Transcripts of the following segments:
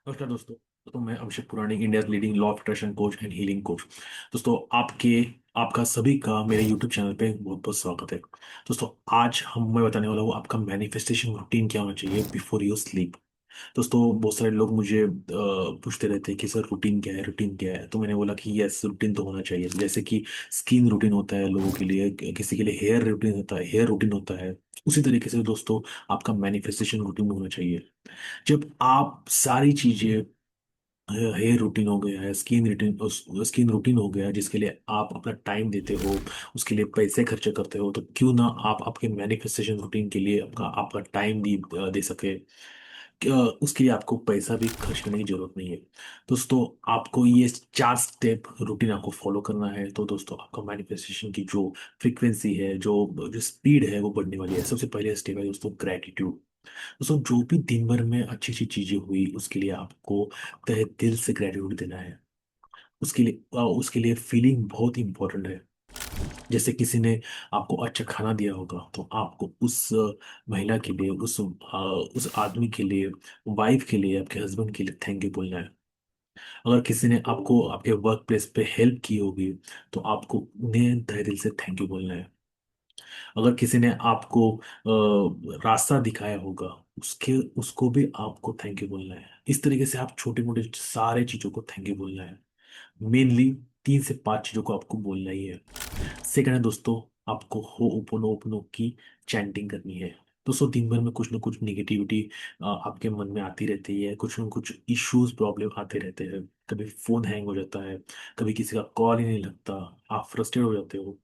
नमस्कार दोस्तों। मैं अभिषेक पुराणी, India leading law of attraction coach and healing coach. दोस्तों, आपका सभी का मेरे यूट्यूब चैनल पे बहुत बहुत स्वागत है। दोस्तों, आज मैं बताने वाला हूँ आपका मैनिफेस्टेशन रूटीन क्या होना चाहिए बिफोर यू स्लीप। दोस्तों, बहुत सारे लोग मुझे पूछते रहते हैं कि सर रूटीन क्या है, रूटीन क्या है। तो मैंने बोला कि यस, रूटीन तो होना चाहिए। जैसे कि स्किन रूटीन होता है लोगों के लिए, किसी के लिए हेयर रूटीन होता है, हेयर रूटीन होता है। उसी तरीके से दोस्तों, आपका मैनिफेस्टेशन रूटीन होना चाहिए। जब आप सारी चीजें, हेयर रूटीन हो गया है, स्किन रूटीन हो गया है, जिसके लिए आप अपना टाइम देते हो, उसके लिए पैसे खर्च करते हो, तो क्यों ना आप आपके मैनिफेस्टेशन रूटीन के लिए आपका आपका टाइम भी दे सके। उसके लिए आपको पैसा भी खर्च करने की जरूरत नहीं है। दोस्तों, आपको ये 4 स्टेप रूटीन आपको फॉलो करना है, तो दोस्तों आपका मैनिफेस्टेशन की जो फ्रीक्वेंसी है, जो जो स्पीड है, वो बढ़ने वाली है। सबसे पहले स्टेप है दोस्तों, ग्रेटिट्यूड। दोस्तों, जो भी दिन भर में अच्छी अच्छी चीजें हुई, उसके लिए आपको तहे दिल से ग्रेटिट्यूड देना है। उसके लिए फीलिंग बहुत ही इंपॉर्टेंट है। जैसे किसी ने आपको अच्छा खाना दिया होगा, तो आपको उस महिला के लिए, उस आदमी के लिए, वाइफ के लिए, आपके हस्बैंड के लिए थैंक यू बोलना है। अगर किसी ने आपको आपके वर्क प्लेस पे हेल्प की होगी, तो आपको उन्हें तहे दिल से थैंक यू बोलना है। अगर किसी ने आपको रास्ता दिखाया होगा, उसके उसको भी आपको थैंक यू बोलना है। इस तरीके से आप छोटी मोटी सारे चीजों को थैंक यू बोलना है। मेनली 3 से 5 चीजों को आपको बोलना ही है। सेकंड है दोस्तों, आपको हो ओपनो ओपनो की चैंटिंग करनी है। दोस्तों, दिन भर में कुछ ना कुछ निगेटिविटी आपके मन में आती रहती है, कुछ ना कुछ इश्यूज प्रॉब्लम आते रहते हैं। कभी फोन हैंग हो जाता है, कभी किसी का कॉल ही नहीं लगता, आप फ्रस्ट्रेट हो जाते हो,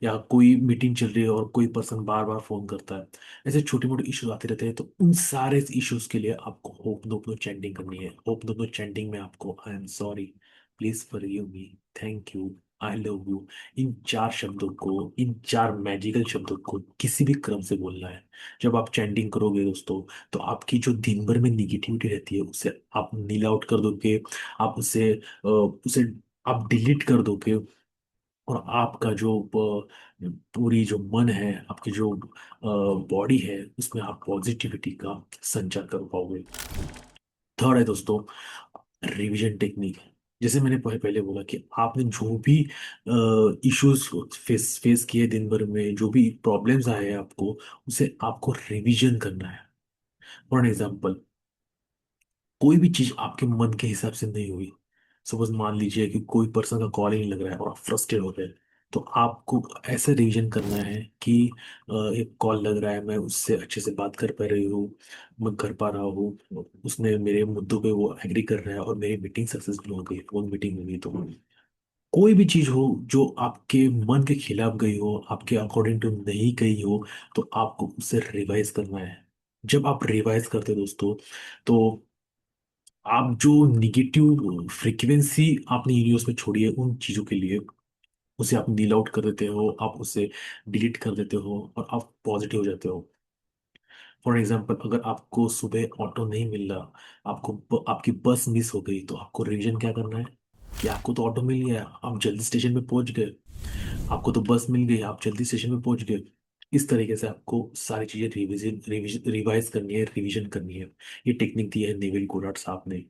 या कोई मीटिंग चल रही है और कोई पर्सन बार बार फोन करता है। ऐसे छोटे मोटे इश्यूज आते रहते हैं। तो उन सारे इश्यूज के लिए आपको होप दो चैंटिंग करनी है। होप दो चैंटिंग में आपको I am sorry, please forgive me, thank you, I love you, in 4 magical शब्दों को किसी भी क्रम से बोलना है। जब आप चैंटिंग करोगे दोस्तों, तो आपकी जो दिन भर में निगेटिविटी रहती है, उसे आप नील आउट कर दोगे। आप उसे आप डिलीट कर दोगे। और आपका जो पूरी जो मन है, आपकी जो बॉडी है, उसमें आप पॉजिटिविटी का संचार कर पाओगे। थर्ड है दोस्तों, रिवीजन टेक्निक। जैसे मैंने पहले बोला कि आपने जो भी इश्यूज फेस फेस किए दिन भर में, जो भी प्रॉब्लम्स आए हैं आपको, उसे आपको रिवीजन करना है। फॉर एग्जाम्पल, कोई भी चीज आपके मन के हिसाब से नहीं हुई। सपोज मान लीजिए कि कोई पर्सन का कॉल ही नहीं लग रहा है और आप फ्रस्ट्रेट हो गए। तो आपको ऐसे रिवीजन करना है कि एक कॉल लग रहा है, मैं उससे अच्छे से बात कर पा रही हूँ, मैं कर पा रहा हूँ, उसने मेरे मुद्दों पे वो एग्री कर रहा है और मेरी मीटिंग सक्सेसफुल हो गई, फोन मीटिंग हो गई। तो कोई भी चीज हो जो आपके मन के खिलाफ गई हो, आपके अकॉर्डिंग टू नहीं गई हो, तो आपको उसे रिवाइज करना है। जब आप रिवाइज करते हो दोस्तों, तो आप जो निगेटिव फ्रीक्वेंसी आपने यूनिवर्स में छोड़ी है उन चीजों के लिए, उसे आप नील आउट कर देते हो, आप उसे डिलीट कर देते हो, और आप पॉजिटिव हो जाते हो। फॉर एग्जाम्पल, अगर आपको सुबह ऑटो नहीं मिल रहा, आपकी बस मिस हो गई, तो आपको रिवीजन क्या करना है कि आपको तो ऑटो मिल गया, आप जल्दी स्टेशन पे पहुंच गए। आपको तो बस मिल गई, आप जल्दी स्टेशन पे पहुंच गए। इस तरीके से आपको सारी चीजें रिवाइज करनी है, रिवीजन करनी है। ये टेक्निक दी है नेविल गोडार्ड साहब ने।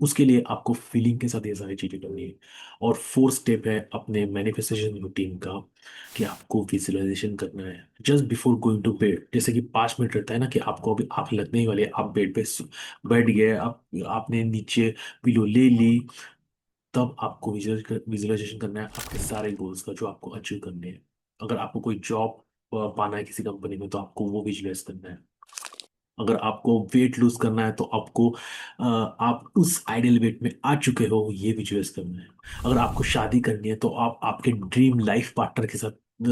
उसके लिए आपको फीलिंग के साथ ये सारी चीजें करनी है। और फोर्थ स्टेप है अपने मैनिफेस्टेशन रूटीन का, कि आपको विजुअलाइजेशन करना है just before going to bed. जैसे कि 5 मिनट रहता है ना, कि आपको अभी आंख लगने ही वाली है, आप बेड पे बैठ गए, आपने नीचे पिलो ले ली, तब आपको विजुअलाइजेशन करना है आपके सारे गोल्स का, जो आपको अचीव करने हैं। अगर आपको कोई जॉब पाना है किसी कंपनी में, तो आपको वो विजुअलाइज करना है। अगर आपको वेट लूज करना है, तो आपको आप उस आइडियल वेट में आ चुके हो, ये विजुअलाइज करना है। अगर आपको शादी करनी है, तो आप आपके ड्रीम लाइफ पार्टनर के साथ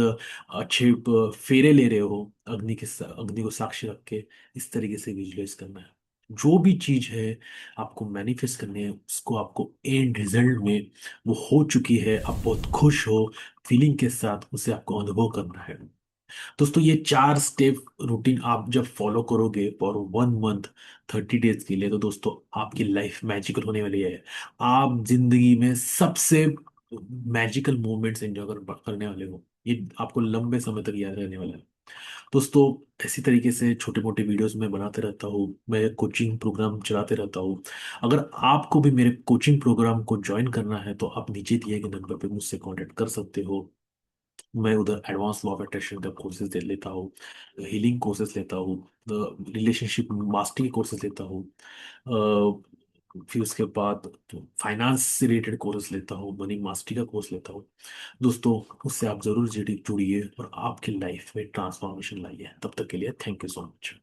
अच्छे फेरे ले रहे हो, अग्नि को साक्षी रख के। इस तरीके से विजुअलाइज करना है। जो भी चीज है आपको मैनिफेस्ट करनी है, उसको आपको एंड रिजल्ट में वो हो चुकी है, आप बहुत खुश हो, फीलिंग के साथ उसे आपको अनुभव करना है। दोस्तों, ये 4 स्टेप रूटीन आप जब फॉलो करोगे फॉर 1 मंथ, 30 डेज के लिए, तो दोस्तों आपकी लाइफ मैजिकल होने वाली है। आप जिंदगी में सबसे मैजिकल मोमेंट्स एंजॉय करने वाले हो। ये आपको लंबे समय तक याद रहने वाला है। दोस्तों, ऐसी तरीके से छोटे मोटे वीडियोस मैं बनाते रहता हूँ, मैं कोचिंग प्रोग्राम चलाते रहता हूँ। अगर आपको भी मेरे कोचिंग प्रोग्राम को ज्वाइन करना है तो आप नीचे दिए गए नंबर पे मुझसे कांटेक्ट कर सकते हो। मैं उधर एडवांस लॉ ऑफ अट्रैक्शन का कोर्सेज दे लेता हूँ, हीलिंग कोर्सेज लेता हूँ, रिलेशनशिप मास्टरी कोर्सेज लेता हूँ। फिर उसके बाद फाइनेंस से रिलेटेड कोर्स लेता हूँ, मनी मास्टरी का कोर्स लेता हूँ। दोस्तों, उससे आप जरूर जुड़िए और आपकी लाइफ में ट्रांसफॉर्मेशन लाइए। तब तक के लिए थैंक यू सो मच।